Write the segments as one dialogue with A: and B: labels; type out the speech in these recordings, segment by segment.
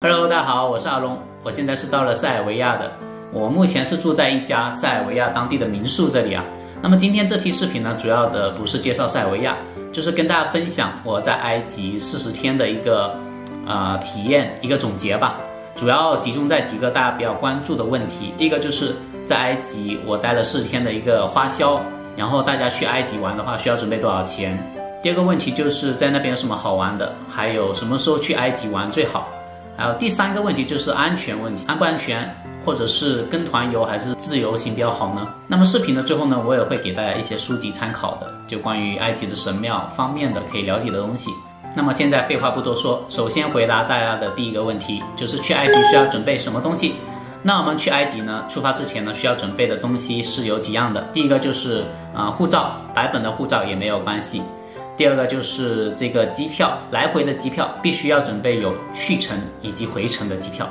A: Hello， 大家好，我是阿龙，我现在是到了塞尔维亚的，我目前是住在一家塞尔维亚当地的民宿这里啊。那么今天这期视频呢，主要的不是介绍塞尔维亚，就是跟大家分享我在埃及40天的一个体验，一个总结吧。主要集中在几个大家比较关注的问题。第一个就是在埃及我待了40天的一个花销，然后大家去埃及玩的话需要准备多少钱？第二个问题就是在那边有什么好玩的，还有什么时候去埃及玩最好？还有第三个问题就是安全问题，安不安全，或者是跟团游还是自由行比较好呢？那么视频的最后呢，我也会给大家一些书籍参考的，就关于埃及的神庙方面的可以了解的东西。那么现在废话不多说，首先回答大家的第一个问题，就是去埃及需要准备什么东西？那我们去埃及呢，出发之前呢，需要准备的东西是有几样的。第一个就是护照，白本的护照也没有关系。第二个就是这个机票，来回的机票必须要准备有去程以及回程的机票。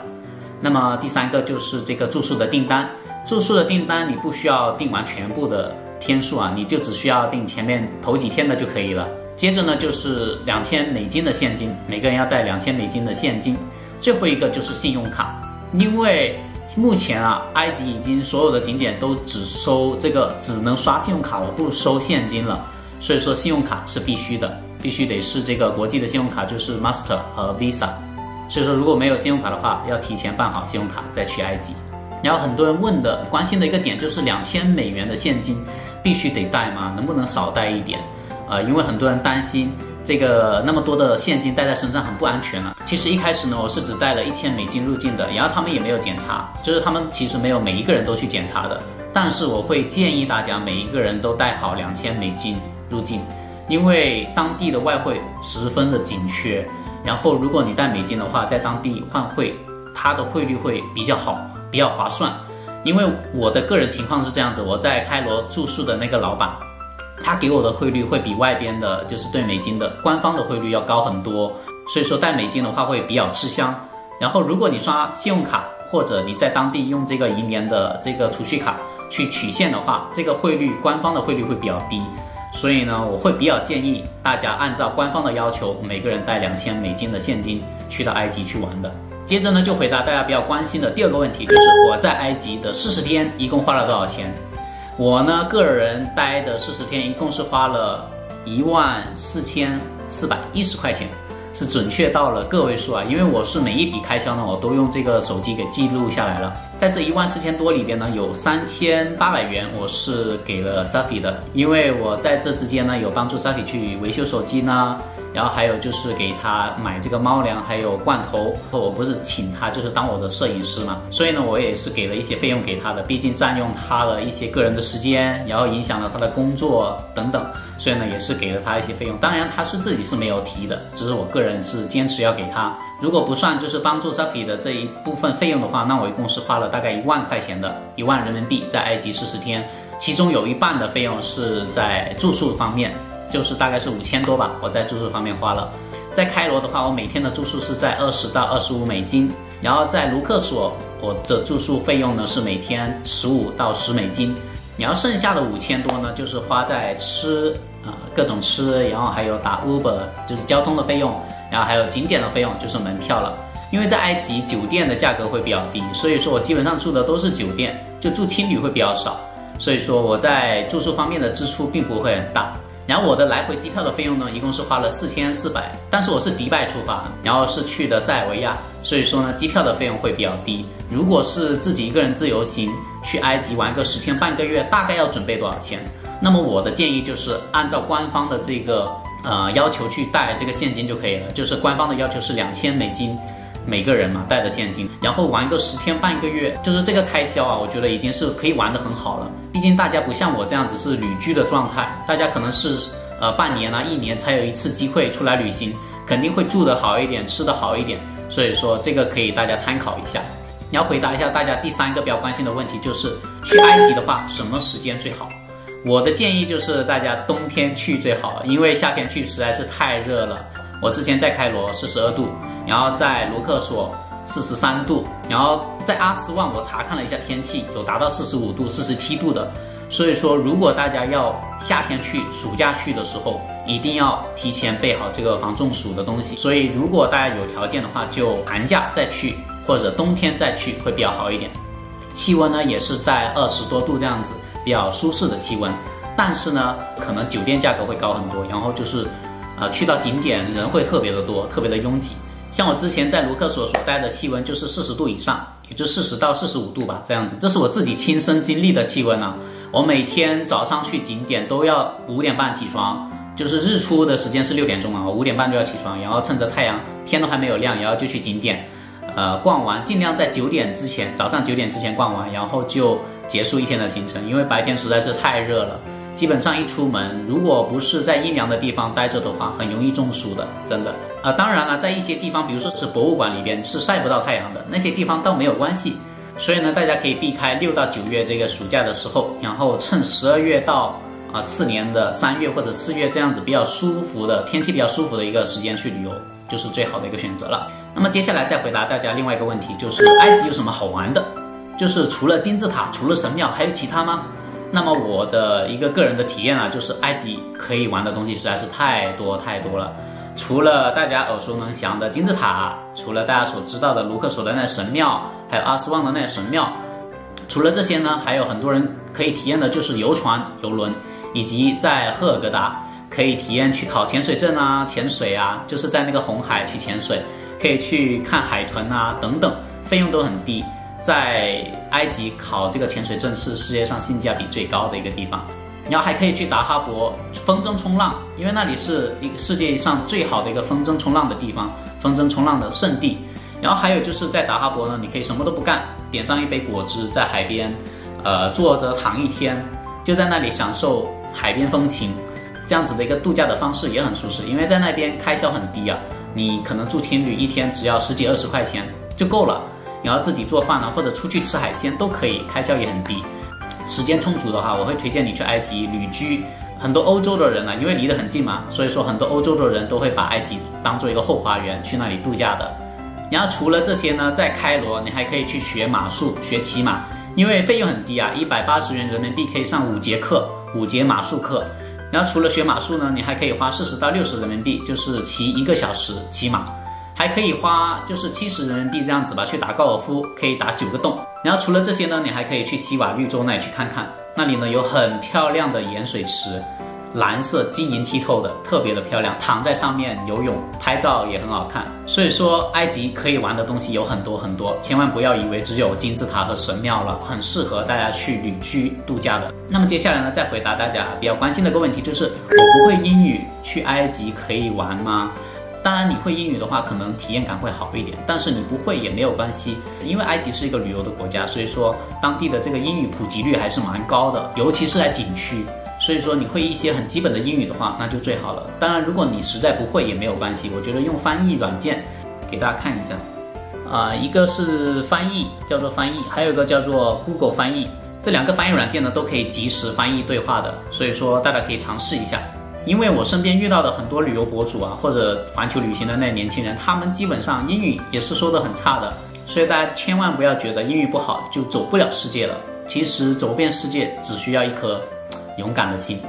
A: 那么第三个就是这个住宿的订单，住宿的订单你不需要订完全部的天数啊，你就只需要订前面头几天的就可以了。接着呢就是2000美金的现金，每个人要带2000美金的现金。最后一个就是信用卡，因为目前埃及已经所有的景点都只能刷信用卡了，不收现金了。所以说信用卡是必须的，必须得是这个国际的信用卡，就是 Master 和 Visa。 所以说如果没有信用卡的话，要提前办好信用卡再去埃及。然后很多人关心的一个点就是2000美元的现金必须得带吗？能不能少带一点？因为很多人担心这个那么多的现金带在身上很不安全了。其实一开始呢，我是只带了1000美金入境的，然后他们也没有检查，就是他们其实没有每一个人都去检查的。但是我会建议大家每一个人都带好2000美金入境，因为当地的外汇十分的紧缺，然后如果你带美金的话，在当地换汇，它的汇率会比较好，比较划算。因为我的个人情况是这样子，我在开罗住宿的那个老板，他给我的汇率会比外边的就是对美金的官方的汇率要高很多，所以说带美金的话会比较吃香。然后如果你刷信用卡，或者你在当地用这个银联的这个储蓄卡去取现的话，这个汇率官方的汇率会比较低。所以呢，我会比较建议大家按照官方的要求，每个人带2000美金的现金去到埃及去玩的。接着呢，就回答大家比较关心的第二个问题，就是我在埃及的40天一共花了多少钱？我呢，个人待的40天一共是花了14410块钱，是准确到了个位数啊，因为我是每一笔开销呢，我都用这个手机给记录下来了。在这14000多里边呢，有3800元我是给了 Safi 的，因为我在这之间呢有帮助 Safi 去维修手机呢，然后还有就是给他买这个猫粮还有罐头，我不是请他就是当我的摄影师嘛，所以呢我也是给了一些费用给他的，毕竟占用他的一些个人的时间，然后影响了他的工作等等，所以呢也是给了他一些费用。当然他是自己是没有提的，只是我个人是坚持要给他。如果不算就是帮助 Safi 的这一部分费用的话，那我一共是花了大概1万块钱的，1万人民币在埃及40天，其中有一半的费用是在住宿方面，就是大概是5000多吧，我在住宿方面花了。在开罗的话，我每天的住宿是在20到25美金，然后在卢克索我的住宿费用呢是每天15到10美金，然后剩下的5000多呢就是花在各种吃，然后还有打 Uber 就是交通的费用，然后还有景点的费用就是门票了。因为在埃及酒店的价格会比较低，所以说我基本上住的都是酒店，就住青旅会比较少，所以说我在住宿方面的支出并不会很大。然后我的来回机票的费用呢，一共是花了4400，但是我是迪拜出发，然后是去的塞尔维亚，所以说呢，机票的费用会比较低。如果是自己一个人自由行去埃及玩个10天半个月，大概要准备多少钱？那么我的建议就是按照官方的这个要求去带这个现金就可以了，就是官方的要求是2000美金每个人嘛，带的现金，然后玩个10天半个月，就是这个开销啊，我觉得已经是可以玩得很好了。毕竟大家不像我这样子是旅居的状态，大家可能是半年1年才有一次机会出来旅行，肯定会住得好一点，吃得好一点，所以说这个可以大家参考一下。然后回答一下大家第3个比较关心的问题，就是去埃及的话什么时间最好？我的建议就是大家冬天去最好，因为夏天去实在是太热了。我之前在开罗42度，然后在卢克索43度，然后在阿斯旺我查看了一下天气，有达到45度、47度的，所以说，如果大家要夏天去、暑假去的时候，一定要提前备好这个防中暑的东西。所以，如果大家有条件的话，就寒假再去或者冬天再去会比较好一点。气温呢也是在20多度这样子，比较舒适的气温。但是呢，可能酒店价格会高很多，然后就是去到景点人会特别的多，特别的拥挤。像我之前在卢克索所待的气温就是40度以上，也就40到45度吧，这样子。这是我自己亲身经历的气温啊。我每天早上去景点都要5点半起床，就是日出的时间是6点钟啊，我5点半就要起床，然后趁着太阳天都还没有亮，然后就去景点，逛完，尽量在9点之前，早上9点之前逛完，然后就结束一天的行程，因为白天实在是太热了。基本上一出门，如果不是在阴凉的地方待着的话，很容易中暑的，真的。当然了，在一些地方，比如说是博物馆里边是晒不到太阳的，那些地方倒没有关系。所以呢，大家可以避开6到9月这个暑假的时候，然后趁12月到次年的3月或者4月这样子比较舒服的天气比较舒服的一个时间去旅游，就是最好的一个选择了。那么接下来再回答大家另外一个问题，就是埃及有什么好玩的？就是除了金字塔，除了神庙，还有其他吗？那么我的一个个人的体验啊，就是埃及可以玩的东西实在是太多了。除了大家耳熟能详的金字塔，除了大家所知道的卢克索的那神庙，还有阿斯旺的那神庙，除了这些呢，还有很多人可以体验的就是游船、游轮，以及在赫尔格达可以体验去考潜水证啊、潜水啊，就是在那个红海去潜水，可以去看海豚啊等等，费用都很低。在埃及考这个潜水证是世界上性价比最高的一个地方，然后还可以去达哈伯风筝冲浪，因为那里是一个世界上最好的一个风筝冲浪的地方，风筝冲浪的圣地。然后还有就是在达哈伯呢，你可以什么都不干，点上一杯果汁，在海边坐着躺一天，就在那里享受海边风情，这样子的一个度假的方式也很舒适，因为在那边开销很低啊，你可能住青旅一天只要10几20块钱就够了，然后自己做饭啊，或者出去吃海鲜都可以，开销也很低。时间充足的话，我会推荐你去埃及旅居。很多欧洲的人呢，因为离得很近嘛，所以说很多欧洲的人都会把埃及当做一个后花园，去那里度假的。然后除了这些呢，在开罗你还可以去学马术，学骑马，因为费用很低啊，180元人民币可以上5节课，5节马术课。然后除了学马术呢，你还可以花40到60人民币，就是骑1个小时骑马。还可以花就是70人民币这样子吧，去打高尔夫，可以打9个洞。然后除了这些呢，你还可以去西瓦绿洲那里去看看，那里呢有很漂亮的盐水池，蓝色晶莹剔透的，特别的漂亮，躺在上面游泳拍照也很好看。所以说埃及可以玩的东西有很多，千万不要以为只有金字塔和神庙了，很适合大家去旅居度假的。那么接下来呢，再回答大家比较关心的一个问题，就是我不会英语，去埃及可以玩吗？当然你会英语的话，可能体验感会好一点，但是你不会也没有关系，因为埃及是一个旅游的国家，所以说当地的这个英语普及率还是蛮高的，尤其是在景区。所以说你会一些很基本的英语的话，那就最好了。当然如果你实在不会也没有关系，我觉得用翻译软件给大家看一下一个是翻译，叫做翻译，还有一个叫做 Google 翻译。这2个翻译软件呢都可以及时翻译对话的，所以说大家可以尝试一下。因为我身边遇到的很多旅游博主啊，或者环球旅行的那年轻人，他们基本上英语也是说得很差的，所以大家千万不要觉得英语不好就走不了世界了。其实走遍世界只需要一颗勇敢的心，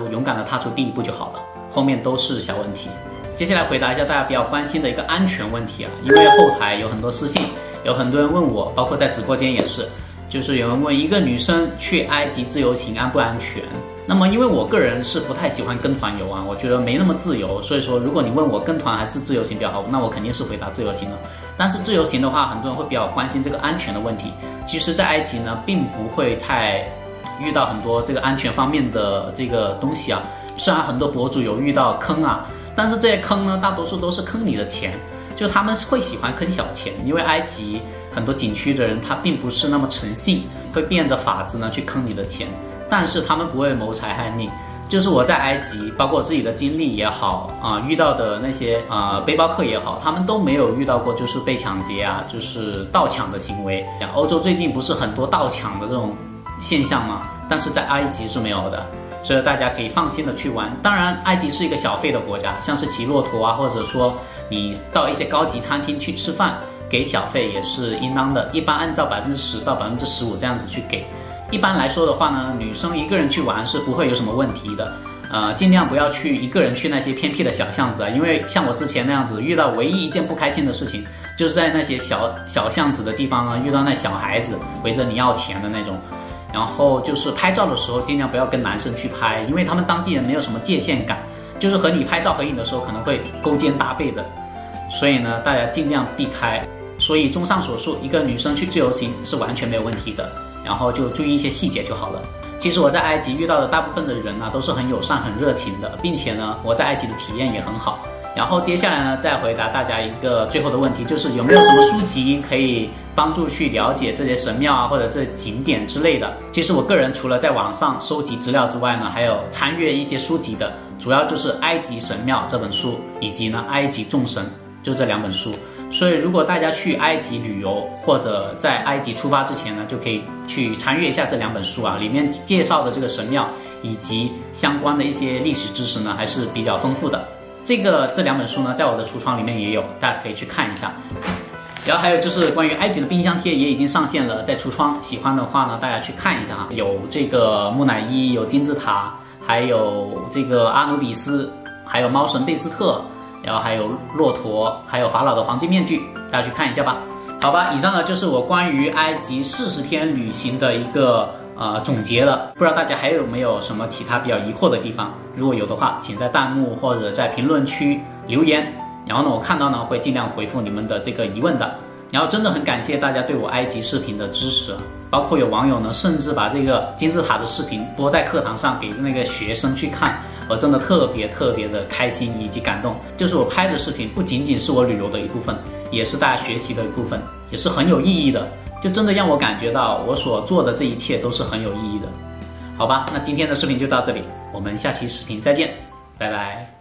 A: 勇敢的踏出第一步就好了，后面都是小问题。接下来回答一下大家比较关心的一个安全问题啊，因为后台有很多私信，有很多人问我，包括在直播间也是，就是有人问一个女生去埃及自由行安不安全？那么因为我个人是不太喜欢跟团游啊，我觉得没那么自由，所以说如果你问我跟团还是自由行比较好，那我肯定是回答自由行了。但是自由行的话，很多人会比较关心这个安全的问题。其实在埃及呢，并不会太遇到很多这个安全方面的这个东西啊。虽然很多博主有遇到坑啊，但是这些坑呢，大多数都是坑你的钱，就他们会喜欢坑小钱，因为埃及很多景区的人他并不是那么诚信，会变着法子呢去坑你的钱。但是他们不会谋财害命，就是我在埃及，包括我自己的经历也好遇到的那些背包客也好，他们都没有遇到过就是被抢劫啊，就是盗抢的行为。欧洲最近不是很多盗抢的这种现象吗？但是在埃及是没有的，所以大家可以放心的去玩。当然，埃及是一个小费的国家，像是骑骆驼啊，或者说你到一些高级餐厅去吃饭，给小费也是应当的，一般按照10%到15%这样子去给。一般来说的话呢，女生一个人去玩是不会有什么问题的。尽量不要一个人去那些偏僻的小巷子啊，因为像我之前那样子，遇到唯一一件不开心的事情，就是在那些小巷子的地方呢，遇到那小孩子围着你要钱的那种。然后就是拍照的时候，尽量不要跟男生去拍，因为他们当地人没有什么界限感，就是和你拍照合影的时候可能会勾肩搭背的，所以呢，大家尽量避开。所以综上所述，一个女生去自由行是完全没有问题的，然后就注意一些细节就好了。其实我在埃及遇到的大部分的人呢，都是很友善、很热情的，并且呢，我在埃及的体验也很好。然后接下来呢，再回答大家一个最后的问题，就是有没有什么书籍可以帮助去了解这些神庙啊，或者这景点之类的。其实我个人除了在网上收集资料之外呢，还有参阅一些书籍的，主要就是《埃及神庙》这本书，以及呢《埃及众神》，就这2本书。所以如果大家去埃及旅游，或者在埃及出发之前呢，就可以去参阅一下这2本书啊，里面介绍的这个神庙以及相关的一些历史知识呢，还是比较丰富的。这2本书呢，在我的橱窗里面也有，大家可以去看一下。然后还有就是关于埃及的冰箱贴也已经上线了，在橱窗，喜欢的话呢，大家去看一下啊。有这个木乃伊，有金字塔，还有这个阿努比斯，还有猫神贝斯特，然后还有骆驼，还有法老的黄金面具，大家去看一下吧。好吧，以上呢就是我关于埃及40天旅行的一个总结了。不知道大家还有没有什么其他比较疑惑的地方？如果有的话，请在弹幕或者在评论区留言，然后呢，我看到呢会尽量回复你们的这个疑问的。然后真的很感谢大家对我埃及视频的支持，包括有网友呢甚至把这个金字塔的视频播在课堂上给那个学生去看，我真的特别的开心以及感动。就是我拍的视频不仅仅是我旅游的一部分，也是大家学习的一部分，也是很有意义的，就真的让我感觉到我所做的这一切都是很有意义的。好吧，那今天的视频就到这里，我们下期视频再见，拜拜。